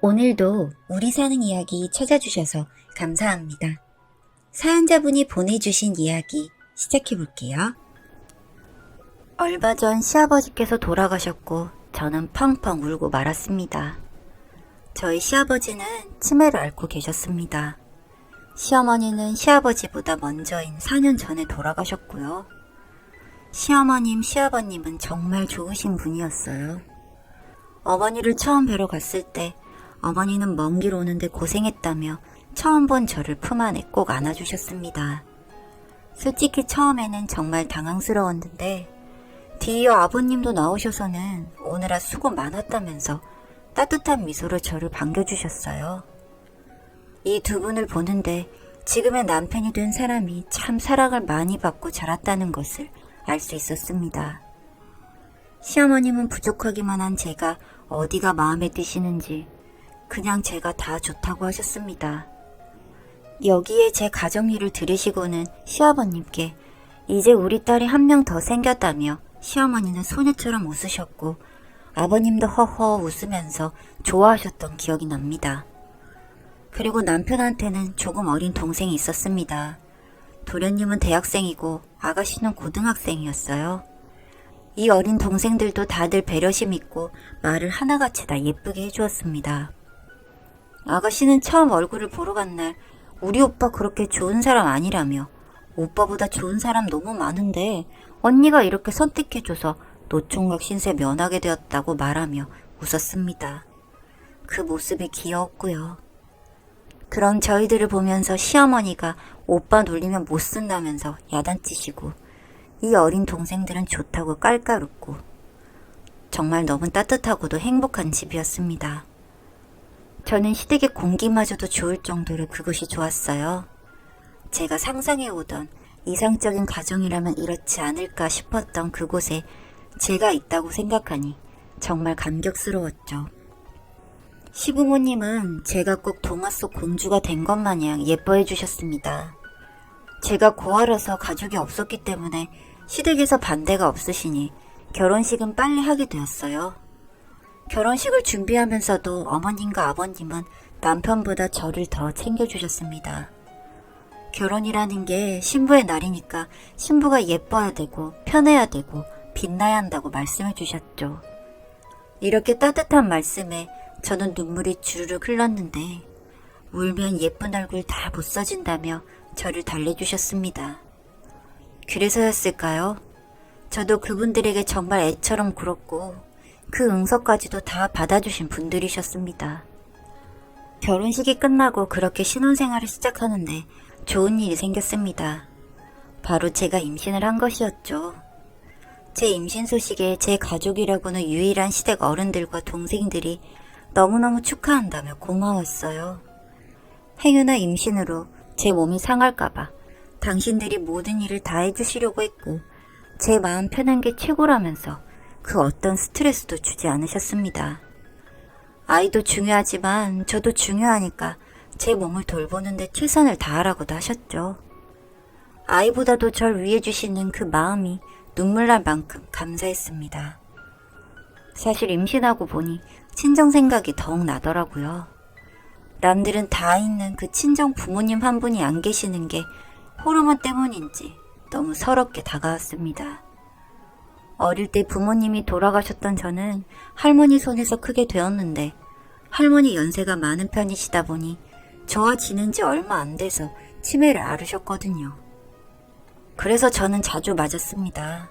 오늘도 우리 사는 이야기 찾아주셔서 감사합니다. 사연자분이 보내주신 이야기 시작해볼게요. 얼마 전 시아버지께서 돌아가셨고 저는 펑펑 울고 말았습니다. 저희 시아버지는 치매를 앓고 계셨습니다. 시어머니는 시아버지보다 먼저인 4년 전에 돌아가셨고요. 시어머님, 시아버님은 정말 좋으신 분이었어요. 어머니를 처음 뵈러 갔을 때 어머니는 먼 길 오는데 고생했다며 처음 본 저를 품 안에 꼭 안아주셨습니다. 솔직히 처음에는 정말 당황스러웠는데 뒤이어 아버님도 나오셔서는 오느라 수고 많았다면서 따뜻한 미소로 저를 반겨주셨어요. 이 두 분을 보는데 지금의 남편이 된 사람이 참 사랑을 많이 받고 자랐다는 것을 알 수 있었습니다. 시어머님은 부족하기만 한 제가 어디가 마음에 드시는지 그냥 제가 다 좋다고 하셨습니다. 여기에 제 가정일을 들으시고는 시아버님께 이제 우리 딸이 한 명 더 생겼다며 시어머니는 소녀처럼 웃으셨고 아버님도 허허 웃으면서 좋아하셨던 기억이 납니다. 그리고 남편한테는 조금 어린 동생이 있었습니다. 도련님은 대학생이고 아가씨는 고등학생이었어요. 이 어린 동생들도 다들 배려심 있고 말을 하나같이 다 예쁘게 해주었습니다. 아가씨는 처음 얼굴을 보러 간 날 우리 오빠 그렇게 좋은 사람 아니라며 오빠보다 좋은 사람 너무 많은데 언니가 이렇게 선택해줘서 노총각 신세 면하게 되었다고 말하며 웃었습니다. 그 모습이 귀여웠고요. 그런 저희들을 보면서 시어머니가 오빠 놀리면 못 쓴다면서 야단치시고 이 어린 동생들은 좋다고 깔깔 웃고 정말 너무 따뜻하고도 행복한 집이었습니다. 저는 시댁의 공기마저도 좋을 정도로 그곳이 좋았어요. 제가 상상해오던 이상적인 가정이라면 이렇지 않을까 싶었던 그곳에 제가 있다고 생각하니 정말 감격스러웠죠. 시부모님은 제가 꼭 동화 속 공주가 된 것 마냥 예뻐해 주셨습니다. 제가 고아라서 가족이 없었기 때문에 시댁에서 반대가 없으시니 결혼식은 빨리 하게 되었어요. 결혼식을 준비하면서도 어머님과 아버님은 남편보다 저를 더 챙겨주셨습니다. 결혼이라는 게 신부의 날이니까 신부가 예뻐야 되고 편해야 되고 빛나야 한다고 말씀해 주셨죠. 이렇게 따뜻한 말씀에 저는 눈물이 주르륵 흘렀는데 울면 예쁜 얼굴 다 못 써진다며 저를 달래주셨습니다. 그래서였을까요? 저도 그분들에게 정말 애처럼 굴었고 그 응서까지도 다 받아주신 분들이셨습니다. 결혼식이 끝나고 그렇게 신혼생활을 시작하는데 좋은 일이 생겼습니다. 바로 제가 임신을 한 것이었죠. 제 임신 소식에 제 가족이라고는 유일한 시댁 어른들과 동생들이 너무너무 축하한다며 고마웠어요. 행여나 임신으로 제 몸이 상할까봐 당신들이 모든 일을 다 해주시려고 했고 제 마음 편한 게 최고라면서 그 어떤 스트레스도 주지 않으셨습니다. 아이도 중요하지만 저도 중요하니까 제 몸을 돌보는데 최선을 다하라고도 하셨죠. 아이보다도 절 위해 주시는 그 마음이 눈물 날 만큼 감사했습니다. 사실 임신하고 보니 친정 생각이 더욱 나더라고요. 남들은 다 있는 그 친정 부모님 한 분이 안 계시는 게 호르몬 때문인지 너무 서럽게 다가왔습니다. 어릴 때 부모님이 돌아가셨던 저는 할머니 손에서 크게 되었는데 할머니 연세가 많은 편이시다 보니 저와 지낸 지 얼마 안 돼서 치매를 앓으셨거든요. 그래서 저는 자주 맞았습니다.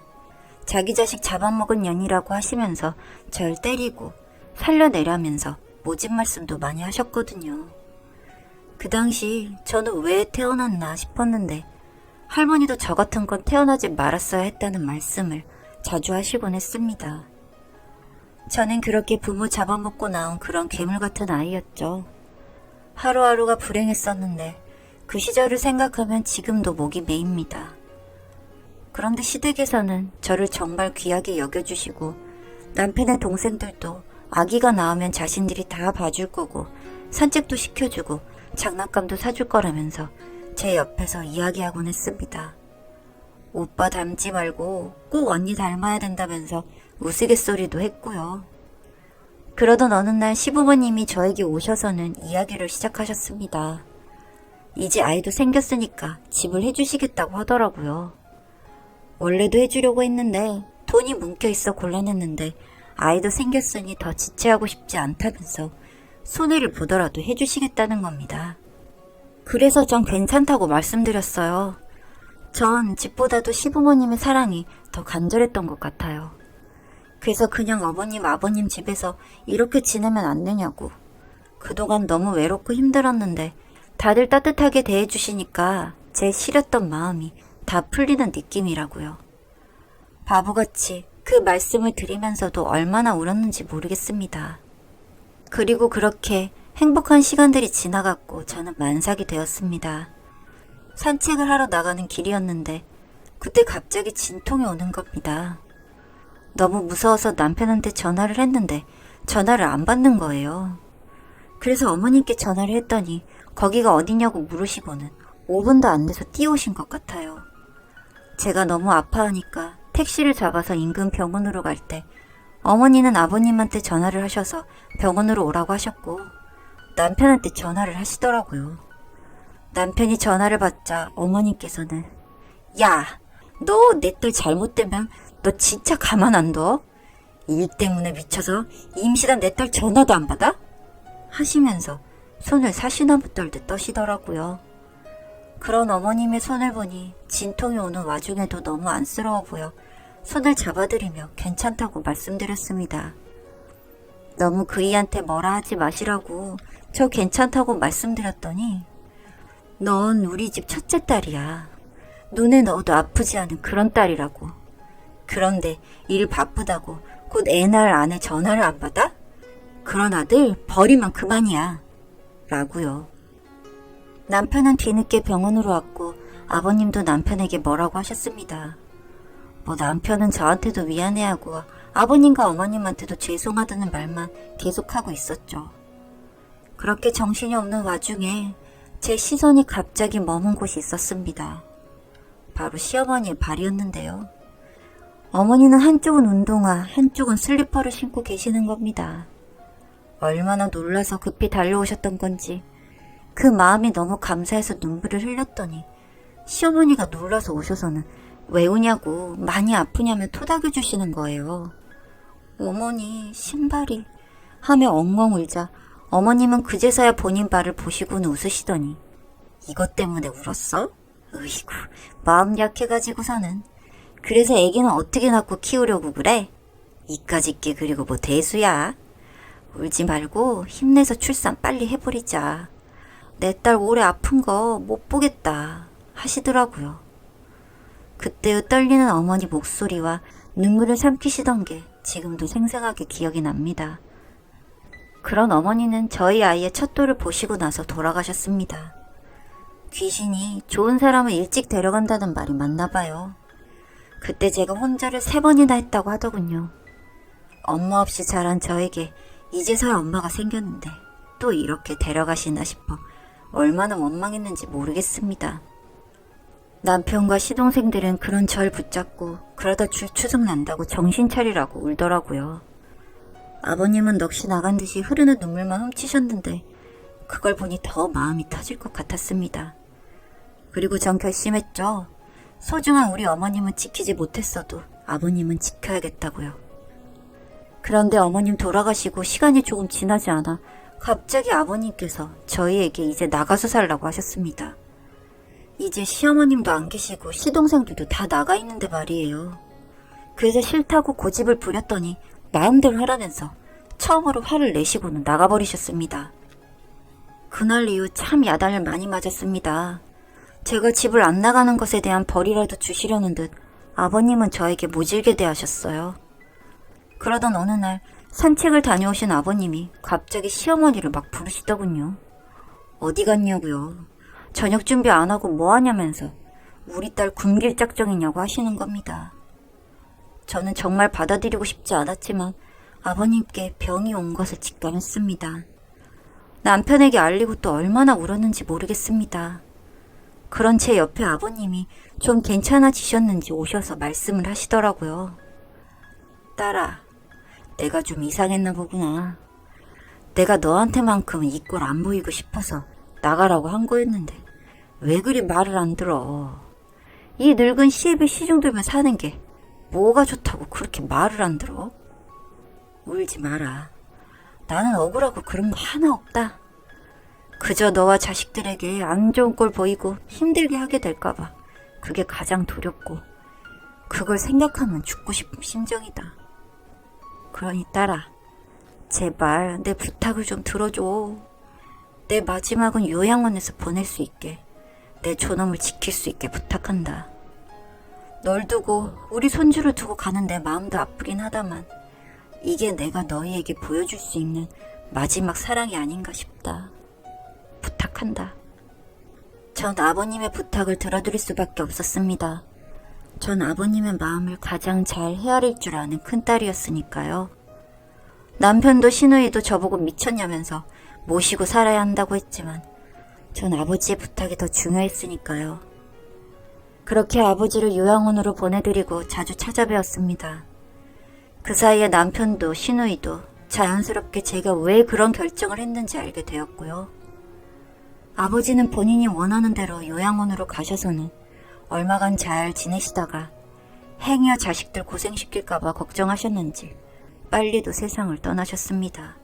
자기 자식 잡아먹은 년이라고 하시면서 절 때리고 살려내라면서 모진 말씀도 많이 하셨거든요. 그 당시 저는 왜 태어났나 싶었는데 할머니도 저 같은 건 태어나지 말았어야 했다는 말씀을 자주 하시곤 했습니다. 저는 그렇게 부모 잡아먹고 나온 그런 괴물 같은 아이였죠. 하루하루가 불행했었는데 그 시절을 생각하면 지금도 목이 메입니다. 그런데 시댁에서는 저를 정말 귀하게 여겨주시고 남편의 동생들도 아기가 나오면 자신들이 다 봐줄 거고 산책도 시켜주고 장난감도 사줄 거라면서 제 옆에서 이야기하곤 했습니다. 오빠 닮지 말고 꼭 언니 닮아야 된다면서 우스갯소리도 했고요. 그러던 어느 날 시부모님이 저에게 오셔서는 이야기를 시작하셨습니다. 이제 아이도 생겼으니까 집을 해주시겠다고 하더라고요. 원래도 해주려고 했는데 돈이 뭉쳐있어 곤란했는데 아이도 생겼으니 더 지체하고 싶지 않다면서 손해를 보더라도 해주시겠다는 겁니다. 그래서 전 괜찮다고 말씀드렸어요. 전 집보다도 시부모님의 사랑이 더 간절했던 것 같아요. 그래서 그냥 어머님, 아버님 집에서 이렇게 지내면 안 되냐고. 그동안 너무 외롭고 힘들었는데 다들 따뜻하게 대해주시니까 제 시렸던 마음이 다 풀리는 느낌이라고요. 바보같이 그 말씀을 드리면서도 얼마나 울었는지 모르겠습니다. 그리고 그렇게 행복한 시간들이 지나갔고 저는 만삭이 되었습니다. 산책을 하러 나가는 길이었는데 그때 갑자기 진통이 오는 겁니다. 너무 무서워서 남편한테 전화를 했는데 전화를 안 받는 거예요. 그래서 어머님께 전화를 했더니 거기가 어디냐고 물으시고는 5분도 안 돼서 뛰어오신 것 같아요. 제가 너무 아파하니까 택시를 잡아서 인근 병원으로 갈 때 어머니는 아버님한테 전화를 하셔서 병원으로 오라고 하셨고 남편한테 전화를 하시더라고요. 남편이 전화를 받자 어머님께서는 야, 너 내 딸 잘못되면 너 진짜 가만 안 둬? 일 때문에 미쳐서 임신한 내 딸 전화도 안 받아? 하시면서 손을 사시나무 떨듯 떠시더라고요. 그런 어머님의 손을 보니 진통이 오는 와중에도 너무 안쓰러워 보여 손을 잡아드리며 괜찮다고 말씀드렸습니다. 너무 그이한테 뭐라 하지 마시라고 저 괜찮다고 말씀드렸더니 넌 우리 집 첫째 딸이야. 눈에 넣어도 아프지 않은 그런 딸이라고. 그런데 일 바쁘다고 곧 애 낳을 아내 전화를 안 받아? 그런 아들 버리면 그만이야. 라고요. 남편은 뒤늦게 병원으로 왔고 아버님도 남편에게 뭐라고 하셨습니다. 뭐 남편은 저한테도 미안해하고 아버님과 어머님한테도 죄송하다는 말만 계속하고 있었죠. 그렇게 정신이 없는 와중에 제 시선이 갑자기 머문 곳이 있었습니다. 바로 시어머니의 발이었는데요. 어머니는 한쪽은 운동화, 한쪽은 슬리퍼를 신고 계시는 겁니다. 얼마나 놀라서 급히 달려오셨던 건지 그 마음이 너무 감사해서 눈물을 흘렸더니 시어머니가 놀라서 오셔서는 왜 우냐고 많이 아프냐며 토닥여 주시는 거예요. 어머니 신발이 하며 엉엉 울자 어머님은 그제서야 본인 발을 보시고는 웃으시더니 이것 때문에 울었어? 으이구 마음 약해가지고서는 그래서 애기는 어떻게 낳고 키우려고 그래? 이까짓 게 그리고 뭐 대수야? 울지 말고 힘내서 출산 빨리 해버리자. 내 딸 오래 아픈 거 못 보겠다 하시더라고요. 그때의 떨리는 어머니 목소리와 눈물을 삼키시던 게 지금도 생생하게 기억이 납니다. 그런 어머니는 저희 아이의 첫돌을 보시고 나서 돌아가셨습니다. 귀신이 좋은 사람을 일찍 데려간다는 말이 맞나 봐요. 그때 제가 혼자를 3번이나 했다고 하더군요. 엄마 없이 자란 저에게 이제서야 엄마가 생겼는데 또 이렇게 데려가시나 싶어 얼마나 원망했는지 모르겠습니다. 남편과 시동생들은 그런 절 붙잡고 그러다 줄추석 난다고 정신 차리라고 울더라고요. 아버님은 넋이 나간 듯이 흐르는 눈물만 훔치셨는데 그걸 보니 더 마음이 터질 것 같았습니다. 그리고 전 결심했죠. 소중한 우리 어머님은 지키지 못했어도 아버님은 지켜야겠다고요. 그런데 어머님 돌아가시고 시간이 조금 지나지 않아 갑자기 아버님께서 저희에게 이제 나가서 살라고 하셨습니다. 이제 시어머님도 안 계시고 시동생들도 다 나가 있는데 말이에요. 그래서 싫다고 고집을 부렸더니 마음대로 하라면서 처음으로 화를 내시고는 나가버리셨습니다. 그날 이후 참 야단을 많이 맞았습니다. 제가 집을 안 나가는 것에 대한 벌이라도 주시려는 듯 아버님은 저에게 모질게 대하셨어요. 그러던 어느 날 산책을 다녀오신 아버님이 갑자기 시어머니를 막 부르시더군요. 어디 갔냐고요. 저녁 준비 안 하고 뭐 하냐면서 우리 딸 굶길 작정이냐고 하시는 겁니다. 저는 정말 받아들이고 싶지 않았지만 아버님께 병이 온 것을 직감했습니다. 남편에게 알리고 또 얼마나 울었는지 모르겠습니다. 그런 제 옆에 아버님이 좀 괜찮아지셨는지 오셔서 말씀을 하시더라고요. 딸아, 내가 좀 이상했나 보구나. 내가 너한테만큼은 이 꼴 안 보이고 싶어서 나가라고 한 거였는데 왜 그리 말을 안 들어. 이 늙은 시애비 시중들만 사는 게 뭐가 좋다고 그렇게 말을 안 들어? 울지 마라. 나는 억울하고 그런 거 하나 없다. 그저 너와 자식들에게 안 좋은 꼴 보이고 힘들게 하게 될까봐 그게 가장 두렵고 그걸 생각하면 죽고 싶은 심정이다. 그러니 딸아, 제발 내 부탁을 좀 들어줘. 내 마지막은 요양원에서 보낼 수 있게, 내 존엄을 지킬 수 있게 부탁한다. 널 두고 우리 손주를 두고 가는 내 마음도 아프긴 하다만 이게 내가 너희에게 보여줄 수 있는 마지막 사랑이 아닌가 싶다. 부탁한다. 전 아버님의 부탁을 들어드릴 수밖에 없었습니다. 전 아버님의 마음을 가장 잘 헤아릴 줄 아는 큰딸이었으니까요. 남편도 시누이도 저보고 미쳤냐면서 모시고 살아야 한다고 했지만 전 아버지의 부탁이 더 중요했으니까요. 그렇게 아버지를 요양원으로 보내드리고 자주 찾아뵈었습니다. 그 사이에 남편도 시누이도 자연스럽게 제가 왜 그런 결정을 했는지 알게 되었고요. 아버지는 본인이 원하는 대로 요양원으로 가셔서는 얼마간 잘 지내시다가 행여 자식들 고생시킬까봐 걱정하셨는지 빨리도 세상을 떠나셨습니다.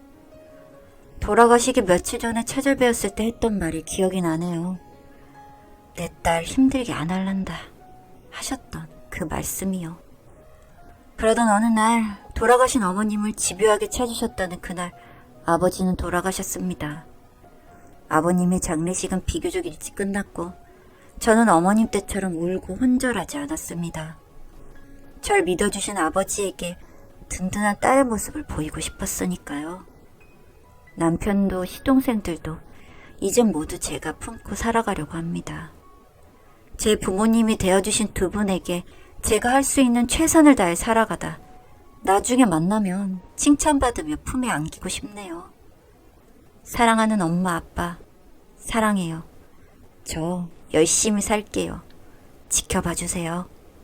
돌아가시기 며칠 전에 찾아뵈었을 때 했던 말이 기억이 나네요. 내 딸 힘들게 안 할란다 하셨던 그 말씀이요. 그러던 어느 날 돌아가신 어머님을 집요하게 찾으셨다는 그날 아버지는 돌아가셨습니다. 아버님의 장례식은 비교적 일찍 끝났고 저는 어머님 때처럼 울고 혼절하지 않았습니다. 절 믿어주신 아버지에게 든든한 딸의 모습을 보이고 싶었으니까요. 남편도 시동생들도 이젠 모두 제가 품고 살아가려고 합니다. 제 부모님이 되어주신 두 분에게 제가 할 수 있는 최선을 다해 살아가다 나중에 만나면 칭찬받으며 품에 안기고 싶네요. 사랑하는 엄마 아빠 사랑해요. 저 열심히 살게요. 지켜봐 주세요.